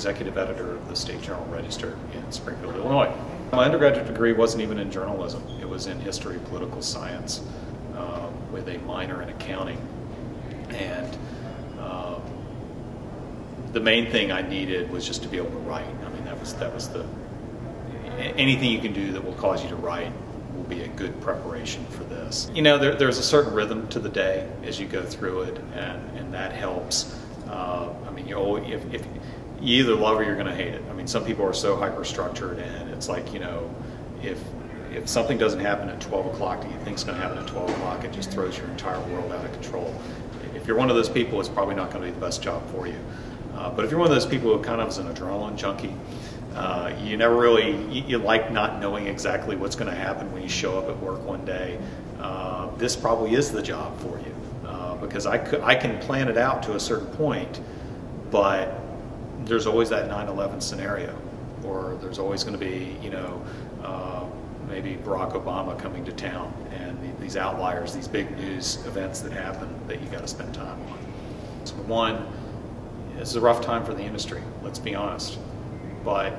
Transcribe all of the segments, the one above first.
executive editor of the State Journal Register in Springfield, Illinois. My undergraduate degree wasn't even in journalism. It was in history, political science, with a minor in accounting. And the main thing I needed was just to be able to write. I mean, that was the, anything you can do that will cause you to write will be a good preparation for this. You know, there's a certain rhythm to the day as you go through it, and that helps. I mean, if you either love or you're going to hate it. I mean, some people are so hyper-structured, and it's like, you know, if something doesn't happen at 12 o'clock that you think is going to happen at 12 o'clock, it just throws your entire world out of control. If you're one of those people, it's probably not going to be the best job for you. But if you're one of those people who kind of is an adrenaline junkie, you never really, you like not knowing exactly what's going to happen when you show up at work one day, this probably is the job for you. Because I can plan it out to a certain point, but there's always that 9/11 scenario, or there's always going to be, you know, maybe Barack Obama coming to town, and these outliers, these big news events that happen that you got to spend time on. So one, it's a rough time for the industry, let's be honest, but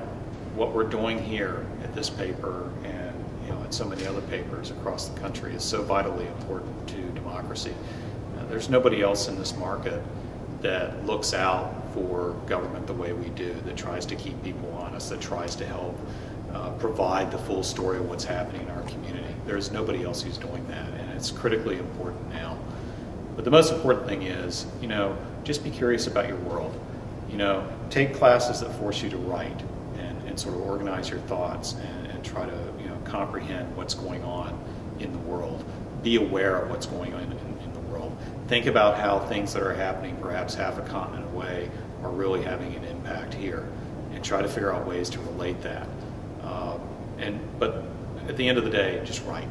what we're doing here at this paper and, you know, at so many other papers across the country is so vitally important to democracy. There's nobody else in this market that looks out for government the way we do, that tries to keep people honest, that tries to help provide the full story of what's happening in our community. There's nobody else who's doing that, and it's critically important now. But the most important thing is, you know, just be curious about your world. You know, take classes that force you to write and sort of organize your thoughts and try to, you know, comprehend what's going on in the world. Be aware of what's going on in the world. Think about how things that are happening perhaps half a continent away are really having an impact here, and try to figure out ways to relate that. But at the end of the day, just write.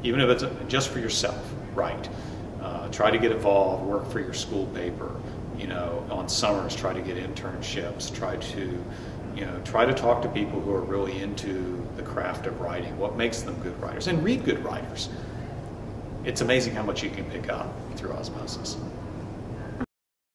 Even if it's just for yourself, write. Try to get involved, work for your school paper. You know, on summers, try to get internships. Try to talk to people who are really into the craft of writing. What makes them good writers? And read good writers. It's amazing how much you can pick up through osmosis.